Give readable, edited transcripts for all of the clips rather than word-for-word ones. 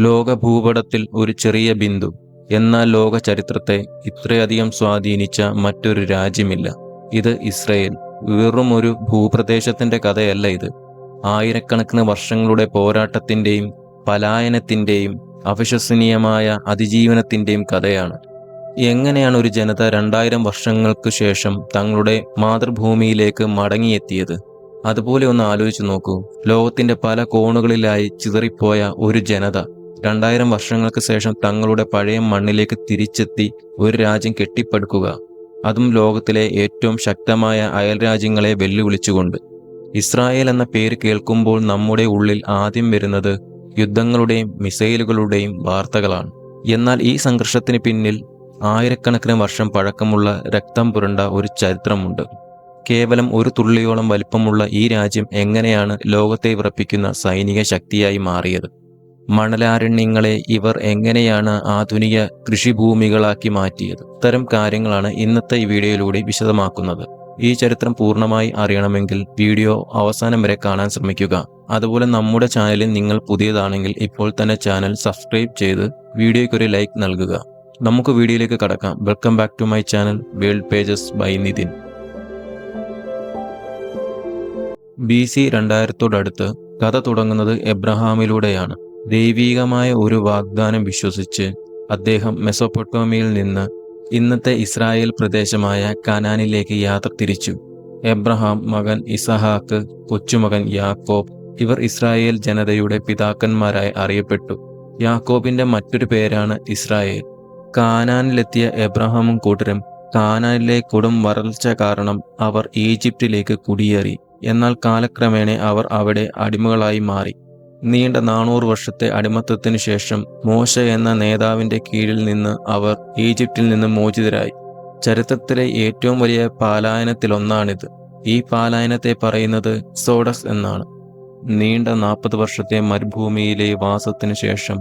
ലോക ഭൂപടത്തിൽ ഒരു ചെറിയ ബിന്ദു. എന്നാൽ ലോക ചരിത്രത്തെ ഇത്രയധികം സ്വാധീനിച്ച മറ്റൊരു രാജ്യമില്ല. ഇത് ഇസ്രയേൽ. വെറും ഒരു ഭൂപ്രദേശത്തിന്റെ കഥയല്ല ഇത്. ആയിരക്കണക്കിന് വർഷങ്ങളുടെ പോരാട്ടത്തിന്റെയും പലായനത്തിന്റെയും അവിശ്വസനീയമായ അതിജീവനത്തിന്റെയും കഥയാണ്. എങ്ങനെയാണ് ഒരു ജനത 2000 വർഷങ്ങൾക്ക് ശേഷം തങ്ങളുടെ മാതൃഭൂമിയിലേക്ക് മടങ്ങിയെത്തിയത്? അതുപോലെ ഒന്ന് ആലോചിച്ചു നോക്കൂ. ലോകത്തിന്റെ പല കോണുകളിലായി ചിതറിപ്പോയ ഒരു ജനത 2000 വർഷങ്ങൾക്ക് ശേഷം തങ്ങളുടെ പഴയ മണ്ണിലേക്ക് തിരിച്ചെത്തി ഒരു രാജ്യം കെട്ടിപ്പടുക്കുക. അതും ലോകത്തിലെ ഏറ്റവും ശക്തമായ അയൽരാജ്യങ്ങളെ വെല്ലുവിളിച്ചുകൊണ്ട്. ഇസ്രായേൽ എന്ന പേര് കേൾക്കുമ്പോൾ നമ്മുടെ ഉള്ളിൽ ആദ്യം വരുന്നത് യുദ്ധങ്ങളുടെയും മിസൈലുകളുടെയും വാർത്തകളാണ്. എന്നാൽ ഈ സംഘർഷത്തിന് പിന്നിൽ ആയിരക്കണക്കിന് വർഷം പഴക്കമുള്ള രക്തം പുരണ്ട ഒരു ചരിത്രമുണ്ട്. കേവലം ഒരു തുള്ളിയോളം വലിപ്പമുള്ള ഈ രാജ്യം എങ്ങനെയാണ് ലോകത്തെ വിറപ്പിക്കുന്ന സൈനിക ശക്തിയായി മാറിയത്? മണലാരണ്യങ്ങളെ ഇവർ എങ്ങനെയാണ് ആധുനിക കൃഷിഭൂമികളാക്കി മാറ്റിയത്? ഇത്തരം കാര്യങ്ങളാണ് ഇന്നത്തെ ഈ വീഡിയോയിലൂടെ വിശദമാക്കുന്നത്. ഈ ചരിത്രം പൂർണ്ണമായി അറിയണമെങ്കിൽ വീഡിയോ അവസാനം വരെ കാണാൻ ശ്രമിക്കുക. അതുപോലെ നമ്മുടെ ചാനലിൽ നിങ്ങൾ പുതിയതാണെങ്കിൽ ഇപ്പോൾ തന്നെ ചാനൽ സബ്സ്ക്രൈബ് ചെയ്ത് വീഡിയോയ്ക്കൊരു ലൈക്ക് നൽകുക. നമുക്ക് വീഡിയോയിലേക്ക് കടക്കാം. Welcome back to my channel world pages by Nithin. BC 2000 കഥ തുടങ്ങുന്നത് എബ്രഹാമിലൂടെയാണ്. ദൈവീകമായ ഒരു വാഗ്ദാനം വിശ്വസിച്ച് അദ്ദേഹം മെസൊപ്പൊട്ടേമിയയിൽ നിന്ന് ഇന്നത്തെ ഇസ്രായേൽ പ്രദേശമായ കനാനിലേക്ക് യാത്ര തിരിച്ചു. എബ്രഹാം, മകൻ ഇസഹാക്ക്, കൊച്ചുമകൻ യാക്കോബ്, ഇവർ ഇസ്രായേൽ ജനതയുടെ പിതാക്കന്മാരായി അറിയപ്പെട്ടു. യാക്കോബിന്റെ മറ്റൊരു പേരാണ് ഇസ്രായേൽ. കാനാനിലെത്തിയ എബ്രഹാമും കൂട്ടരും കാനാനിലെ കൊടും വരൾച്ച കാരണം അവർ ഈജിപ്തിലേക്ക് കുടിയേറി. എന്നാൽ കാലക്രമേണ അവർ അവിടെ അടിമകളായി മാറി. നീണ്ട 400 വർഷത്തെ അടിമത്തത്തിനു ശേഷം മോശ എന്ന നേതാവിന്റെ കീഴിൽ നിന്ന് അവർ ഈജിപ്തിൽ നിന്ന് മോചിതരായി. ചരിത്രത്തിലെ ഏറ്റവും വലിയ പലായനത്തിലൊന്നാണിത്. ഈ പലായനത്തെ പറയുന്നത് സോഡസ് എന്നാണ്. നീണ്ട 40 വർഷത്തെ മരുഭൂമിയിലെ വാസത്തിനു ശേഷം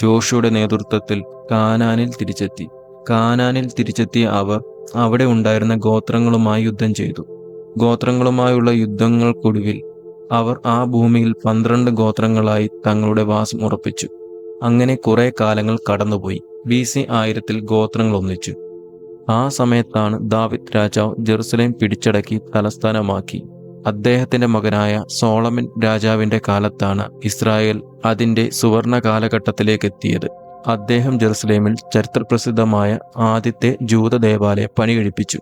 ജോഷുവയുടെ നേതൃത്വത്തിൽ കാനാനിൽ തിരിച്ചെത്തിയ അവർ അവിടെ ഉണ്ടായിരുന്ന ഗോത്രങ്ങളുമായി യുദ്ധം ചെയ്തു. ഗോത്രങ്ങളുമായുള്ള യുദ്ധങ്ങൾക്കൊടുവിൽ അവർ ആ ഭൂമിയിൽ 12 ഗോത്രങ്ങളായി തങ്ങളുടെ വാസം ഉറപ്പിച്ചു. അങ്ങനെ കുറെ കാലങ്ങൾ കടന്നുപോയി. BC 1000 ഗോത്രങ്ങൾ ഒന്നിച്ചു. ആ സമയത്താണ് ദാവിദ് രാജാവ് ജെറുസലേം പിടിച്ചടക്കി തലസ്ഥാനമാക്കി. അദ്ദേഹത്തിന്റെ മകനായ സോളമൻ രാജാവിന്റെ കാലത്താണ് ഇസ്രായേൽ അതിന്റെ സുവർണ കാലഘട്ടത്തിലേക്ക് എത്തിയത്. അദ്ദേഹം ജെറുസലേമിൽ ചരിത്രപ്രസിദ്ധമായ ആദ്യത്തെ ജൂത ദേവാലയം പണികഴിപ്പിച്ചു.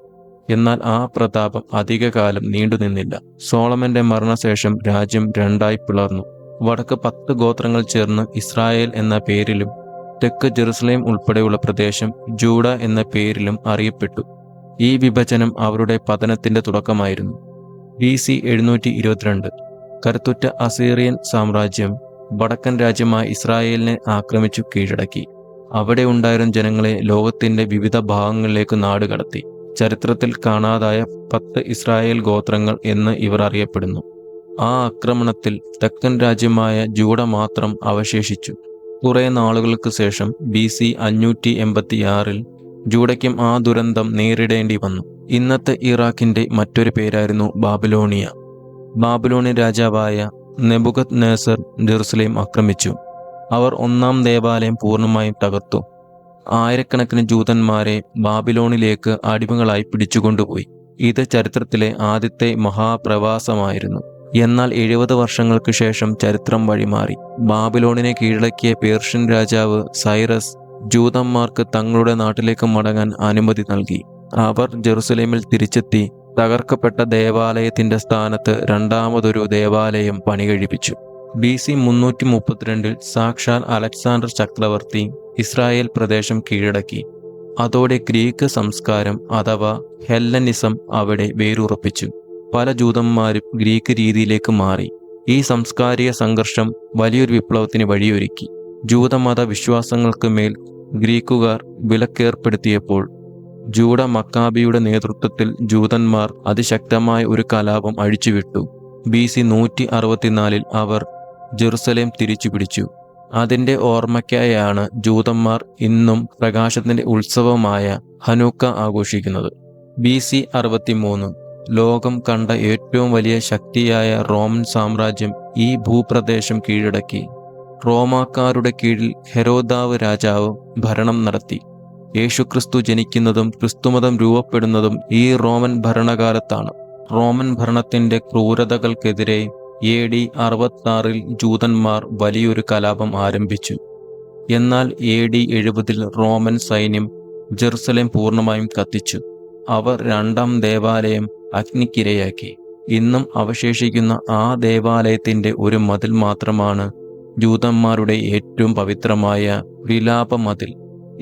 എന്നാൽ ആ പ്രതാപം അധികകാലം നീണ്ടുനിന്നില്ല. സോളമന്റെ മരണശേഷം രാജ്യം രണ്ടായി പിളർന്നു. വടക്ക് 10 ഗോത്രങ്ങൾ ചേർന്ന് ഇസ്രായേൽ എന്ന പേരിലും തെക്ക് ജെറുസലേം ഉൾപ്പെടെയുള്ള പ്രദേശം ജൂഡ എന്ന പേരിലും അറിയപ്പെട്ടു. ഈ വിഭജനം അവരുടെ പതനത്തിന്റെ തുടക്കമായിരുന്നു. BC 722 കരുത്തുറ്റ അസീറിയൻ സാമ്രാജ്യം വടക്കൻ രാജ്യമായ ഇസ്രായേലിനെ ആക്രമിച്ചു കീഴടക്കി. അവിടെ ഉണ്ടായിരുന്ന ജനങ്ങളെ ലോകത്തിന്റെ വിവിധ ഭാഗങ്ങളിലേക്ക് നാടുകടത്തി. ചരിത്രത്തിൽ കാണാതായ 10 ഇസ്രായേൽ ഗോത്രങ്ങൾ എന്ന് ഇവർ അറിയപ്പെടുന്നു. ആ ആക്രമണത്തിൽ തെക്കൻ രാജ്യമായ ജൂഡ മാത്രം അവശേഷിച്ചു. കുറെ നാളുകൾക്ക് ശേഷം BC 586 ജൂഡയ്ക്കും ആ ദുരന്തം നേരിടേണ്ടി വന്നു. ഇന്നത്തെ ഇറാഖിന്റെ മറ്റൊരു പേരായിരുന്നു ബാബിലോണിയ. ബാബിലോണിയൻ രാജാവായ നെബുക്കദ്നേസർ ജെറുസലേം ആക്രമിച്ചു. അവർ 1-ാം ദേവാലയം പൂർണ്ണമായും തകർത്തു. ആയിരക്കണക്കിന് ജൂതന്മാരെ ബാബിലോണിലേക്ക് അടിമകളായി പിടിച്ചുകൊണ്ടുപോയി. ഇത് ചരിത്രത്തിലെ ആദ്യത്തെ മഹാപ്രവാസമായിരുന്നു. എന്നാൽ 70 വർഷങ്ങൾക്ക് ശേഷം ചരിത്രം വഴിമാറി. ബാബിലോണിനെ കീഴടക്കിയ പേർഷ്യൻ രാജാവ് സൈറസ് ജൂതന്മാർക്ക് തങ്ങളുടെ നാട്ടിലേക്ക് മടങ്ങാൻ അനുമതി നൽകി. അവർ ജെറുസലേമിൽ തിരിച്ചെത്തി തകർക്കപ്പെട്ട ദേവാലയത്തിന്റെ സ്ഥാനത്ത് രണ്ടാമതൊരു ദേവാലയം പണികഴിപ്പിച്ചു. BC 332 സാക്ഷാൽ അലക്സാണ്ടർ ചക്രവർത്തി ഇസ്രായേൽ പ്രദേശം കീഴടക്കി. അതോടെ ഗ്രീക്ക് സംസ്കാരം അഥവാ ഹെല്ലനിസം അവിടെ വേരുറപ്പിച്ചു. പല ജൂതന്മാരും ഗ്രീക്ക് രീതിയിലേക്ക് മാറി. ഈ സാംസ്കാരിക സംഘർഷം വലിയൊരു വിപ്ലവത്തിന് വഴിയൊരുക്കി. ജൂതമത വിശ്വാസങ്ങൾക്ക് മേൽ ഗ്രീക്കുകാർ വിലക്കേർപ്പെടുത്തിയപ്പോൾ ജൂഡ മക്കാബിയുടെ നേതൃത്വത്തിൽ ജൂതന്മാർ അതിശക്തമായ ഒരു കലാപം അഴിച്ചുവിട്ടു. BC 164 അവർ ജെറുസലേം തിരിച്ചുപിടിച്ചു. അതിൻ്റെ ഓർമ്മയ്ക്കായാണ് ജൂതന്മാർ ഇന്നും പ്രകാശത്തിന്റെ ഉത്സവമായ ഹനൂക്ക ആഘോഷിക്കുന്നത്. BC 63 ലോകം കണ്ട ഏറ്റവും വലിയ ശക്തിയായ റോമൻ സാമ്രാജ്യം ഈ ഭൂപ്രദേശം കീഴടക്കി. റോമാക്കാരുടെ കീഴിൽ ഹെരോദാവ് രാജാവ് ഭരണം നടത്തി. യേശുക്രിസ്തു ജനിക്കുന്നതും ക്രിസ്തുമതം രൂപപ്പെടുന്നതും ഈ റോമൻ ഭരണകാലത്താണ്. റോമൻ ഭരണത്തിന്റെ ക്രൂരതകൾക്കെതിരെ AD 66 ജൂതന്മാർ വലിയൊരു കലാപം ആരംഭിച്ചു. എന്നാൽ AD 70 റോമൻ സൈന്യം ജെറുസലേം പൂർണ്ണമായും കത്തിച്ചു. അവർ രണ്ടാം ദേവാലയം അഗ്നിക്കിരയാക്കി. ഇന്നും അവശേഷിക്കുന്ന ആ ദേവാലയത്തിന്റെ ഒരു മതിൽ മാത്രമാണ് ജൂതന്മാരുടെ ഏറ്റവും പവിത്രമായ വിലാപമതിൽ.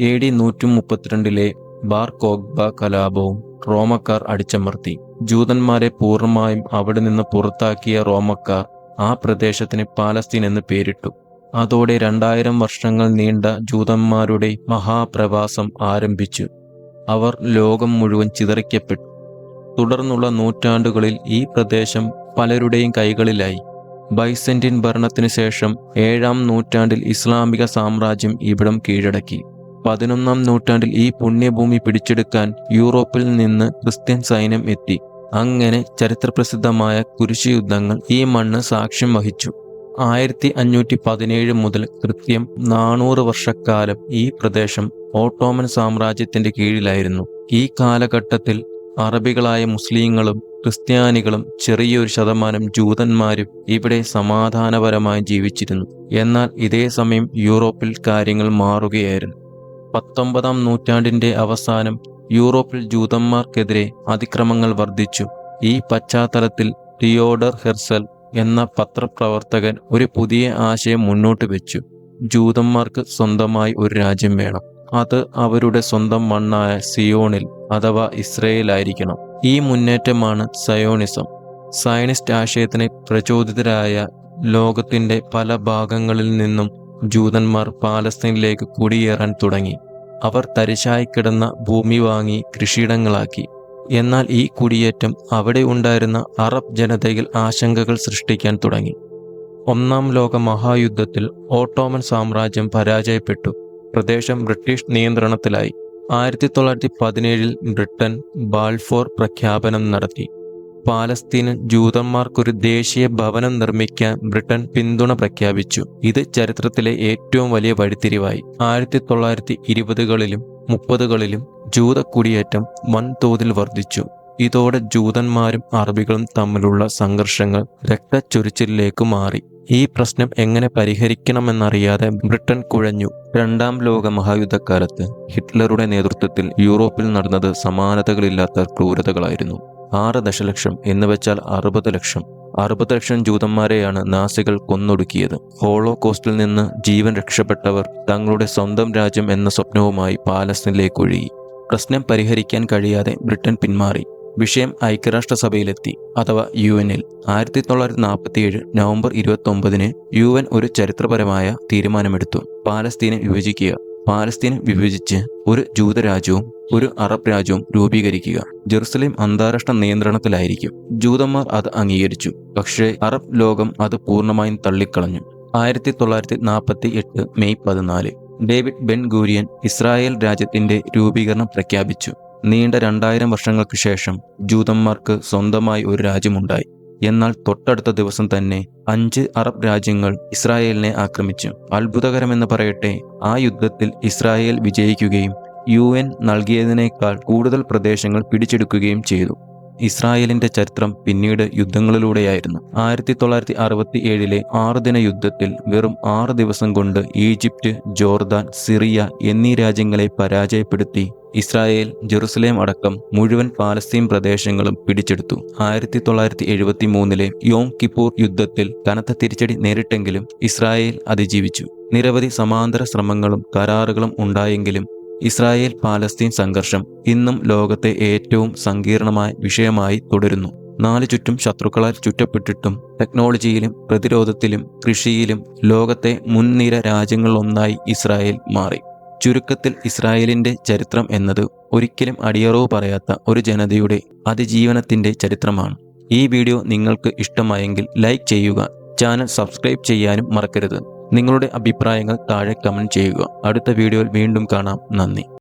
AD 132 bar കോഗ്ബ കലാപവും റോമക്കാർ അടിച്ചമർത്തി. ജൂതന്മാരെ പൂർണ്ണമായും അവിടെ നിന്ന് പുറത്താക്കിയ റോമക്കാർ ആ പ്രദേശത്തിന് പാലസ്തീൻ എന്ന് പേരിട്ടു. അതോടെ 2000 വർഷങ്ങൾ നീണ്ട ജൂതന്മാരുടെ മഹാപ്രവാസം ആരംഭിച്ചു. അവർ ലോകം മുഴുവൻ ചിതറിക്കപ്പെട്ടു. തുടർന്നുള്ള നൂറ്റാണ്ടുകളിൽ ഈ പ്രദേശം പലരുടെയും കൈകളിലായി. ബൈസന്റൈൻ ഭരണത്തിനു ശേഷം 7-ാം നൂറ്റാണ്ടിൽ ഇസ്ലാമിക സാമ്രാജ്യം ഇവിടം കീഴടക്കി. 11-ാം നൂറ്റാണ്ടിൽ ഈ പുണ്യഭൂമി പിടിച്ചെടുക്കാൻ യൂറോപ്പിൽ നിന്ന് ക്രിസ്ത്യൻ സൈന്യം എത്തി. അങ്ങനെ ചരിത്രപ്രസിദ്ധമായ കുരിശ് യുദ്ധങ്ങൾ ഈ മണ്ണ് സാക്ഷ്യം വഹിച്ചു. 1517 മുതൽ കൃത്യം 400 വർഷക്കാലം ഈ പ്രദേശം ഓട്ടോമൻ സാമ്രാജ്യത്തിന്റെ കീഴിലായിരുന്നു. ഈ കാലഘട്ടത്തിൽ അറബികളായ മുസ്ലിങ്ങളും ക്രിസ്ത്യാനികളും ചെറിയൊരു ശതമാനം ജൂതന്മാരും ഇവിടെ സമാധാനപരമായി ജീവിച്ചിരുന്നു. എന്നാൽ ഇതേ സമയം യൂറോപ്പിൽ കാര്യങ്ങൾ മാറുകയായിരുന്നു. 19-ാം നൂറ്റാണ്ടിന്റെ അവസാനം യൂറോപ്പിൽ ജൂതന്മാർക്കെതിരെ അതിക്രമങ്ങൾ വർദ്ധിച്ചു. ഈ പശ്ചാത്തലത്തിൽ തിയോഡർ ഹെർസൽ എന്ന പത്രപ്രവർത്തകൻ ഒരു പുതിയ ആശയം മുന്നോട്ട് വെച്ചു. ജൂതന്മാർക്ക് സ്വന്തമായി ഒരു രാജ്യം വേണം. അത് അവരുടെ സ്വന്തം മണ്ണായ സിയോണിൽ അഥവാ ഇസ്രയേലായിരിക്കണം. ഈ മുന്നേറ്റമാണ് സയോണിസം. സയനിസ്റ്റ് ആശയത്തിന് പ്രചോദിതരായ ലോകത്തിന്റെ പല ഭാഗങ്ങളിൽ നിന്നും ജൂതന്മാർ പാലസ്തീനിലേക്ക് കുടിയേറാൻ തുടങ്ങി. അവർ തരിശായി കിടന്ന ഭൂമി വാങ്ങി കൃഷിയിടങ്ങളാക്കി. എന്നാൽ ഈ കുടിയേറ്റം അവിടെ ഉണ്ടായിരുന്ന അറബ് ജനതയിൽ ആശങ്കകൾ സൃഷ്ടിക്കാൻ തുടങ്ങി. 1-ാം ലോക മഹായുദ്ധത്തിൽ ഓട്ടോമൻ സാമ്രാജ്യം പരാജയപ്പെട്ടു. പ്രദേശം ബ്രിട്ടീഷ് നിയന്ത്രണത്തിലായി. 1917 ബ്രിട്ടൻ ബാൾഫോർ പ്രഖ്യാപനം നടത്തി. പാലസ്തീനിൽ ജൂതന്മാർക്കൊരു ദേശീയ ഭവനം നിർമ്മിക്കാൻ ബ്രിട്ടൻ പിന്തുണ പ്രഖ്യാപിച്ചു. ഇത് ചരിത്രത്തിലെ ഏറ്റവും വലിയ വഴിത്തിരിവായി. 1920കളിലും 30കളിലും ജൂത കുടിയേറ്റം വൻതോതിൽ വർദ്ധിച്ചു. ഇതോടെ ജൂതന്മാരും അറബികളും തമ്മിലുള്ള സംഘർഷങ്ങൾ രക്തച്ചൊരിച്ചിലേക്ക് മാറി. ഈ പ്രശ്നം എങ്ങനെ പരിഹരിക്കണമെന്നറിയാതെ ബ്രിട്ടൻ കുഴഞ്ഞു. 2-ാം ലോക മഹായുദ്ധക്കാലത്ത് ഹിറ്റ്ലറുടെ നേതൃത്വത്തിൽ യൂറോപ്പിൽ നടന്നത് സമാനതകളില്ലാത്ത ക്രൂരതകളായിരുന്നു. 6 ദശലക്ഷം എന്നുവെച്ചാൽ 60 ലക്ഷം. 60 ലക്ഷം ജൂതന്മാരെയാണ് നാസികൾ കൊന്നൊടുക്കിയത്. ഹോളോകോസ്റ്റിൽ നിന്ന് ജീവൻ രക്ഷപ്പെട്ടവർ തങ്ങളുടെ സ്വന്തം രാജ്യം എന്ന സ്വപ്നവുമായി പാലസ്തീനിലേക്ക് ഒഴുകി. പ്രശ്നം പരിഹരിക്കാൻ കഴിയാതെ ബ്രിട്ടൻ പിന്മാറി. വിഷയം ഐക്യരാഷ്ട്രസഭയിലെത്തി അഥവാ UN-ൽ. 1947 നവംബർ 29 UN ഒരു ചരിത്രപരമായ തീരുമാനമെടുത്തു. പാലസ്തീനെ വിഭജിക്കുക. പാലസ്തീനെ വിഭജിച്ച് ഒരു ജൂതരാജ്യവും ഒരു അറബ് രാജ്യവും രൂപീകരിക്കുക. ജെറുസലേം അന്താരാഷ്ട്ര നിയന്ത്രണത്തിലായിരിക്കും. ജൂതന്മാർ അത് അംഗീകരിച്ചു. പക്ഷേ അറബ് ലോകം അത് പൂർണ്ണമായും തള്ളിക്കളഞ്ഞു. 1948 മെയ് 14 ഡേവിഡ് ബെൻ ഗൂരിയൻ ഇസ്രായേൽ രാജ്യത്തിന്റെ രൂപീകരണം പ്രഖ്യാപിച്ചു. നീണ്ട 2000 വർഷങ്ങൾക്ക് ശേഷം ജൂതന്മാർക്ക് സ്വന്തമായി ഒരു രാജ്യമുണ്ടായി. എന്നാൽ തൊട്ടടുത്ത ദിവസം തന്നെ 5 അറബ് രാജ്യങ്ങൾ ഇസ്രായേലിനെ ആക്രമിച്ചു. അത്ഭുതകരമെന്ന് പറയട്ടെ, ആ യുദ്ധത്തിൽ ഇസ്രായേൽ വിജയിക്കുകയും UN നൽകിയതിനേക്കാൾ കൂടുതൽ പ്രദേശങ്ങൾ പിടിച്ചെടുക്കുകയും ചെയ്തു. ഇസ്രായേലിന്റെ ചരിത്രം പിന്നീട് യുദ്ധങ്ങളിലൂടെയായിരുന്നു. 1967 6 ദിന യുദ്ധത്തിൽ വെറും 6 ദിവസം കൊണ്ട് ഈജിപ്റ്റ്, ജോർദാൻ, സിറിയ എന്നീ രാജ്യങ്ങളെ പരാജയപ്പെടുത്തി ഇസ്രായേൽ ജെറുസലേം അടക്കം മുഴുവൻ പാലസ്തീൻ പ്രദേശങ്ങളും പിടിച്ചെടുത്തു. 1973 യോം കിപ്പൂർ യുദ്ധത്തിൽ കനത്ത തിരിച്ചടി നേരിട്ടെങ്കിലും ഇസ്രായേൽ അതിജീവിച്ചു. നിരവധി സമാന്തര ശ്രമങ്ങളും കരാറുകളും ഉണ്ടായെങ്കിലും ഇസ്രായേൽ പാലസ്തീൻ സംഘർഷം ഇന്നും ലോകത്തെ ഏറ്റവും സങ്കീർണമായ വിഷയമായി തുടരുന്നു. 4 ചുറ്റും ശത്രുക്കളാൽ ചുറ്റപ്പെട്ടിട്ടും ടെക്നോളജിയിലും പ്രതിരോധത്തിലും കൃഷിയിലും ലോകത്തെ മുൻനിര രാജ്യങ്ങളിലൊന്നായി ഇസ്രായേൽ മാറി. ചുരുക്കത്തിൽ ഇസ്രായേലിന്റെ ചരിത്രം എന്നത് ഒരിക്കലും അടിയറവ് പറയാത്ത ഒരു ജനതയുടെ അതിജീവനത്തിന്റെ ചരിത്രമാണ്. ഈ വീഡിയോ നിങ്ങൾക്ക് ഇഷ്ടമായെങ്കിൽ ലൈക്ക് ചെയ്യുക. ചാനൽ സബ്സ്ക്രൈബ് ചെയ്യാനും മറക്കരുത്. നിങ്ങളുടെ അഭിപ്രായങ്ങൾ താഴെ കമന്റ് ചെയ്യുക. അടുത്ത വീഡിയോയിൽ വീണ്ടും കാണാം. നന്ദി.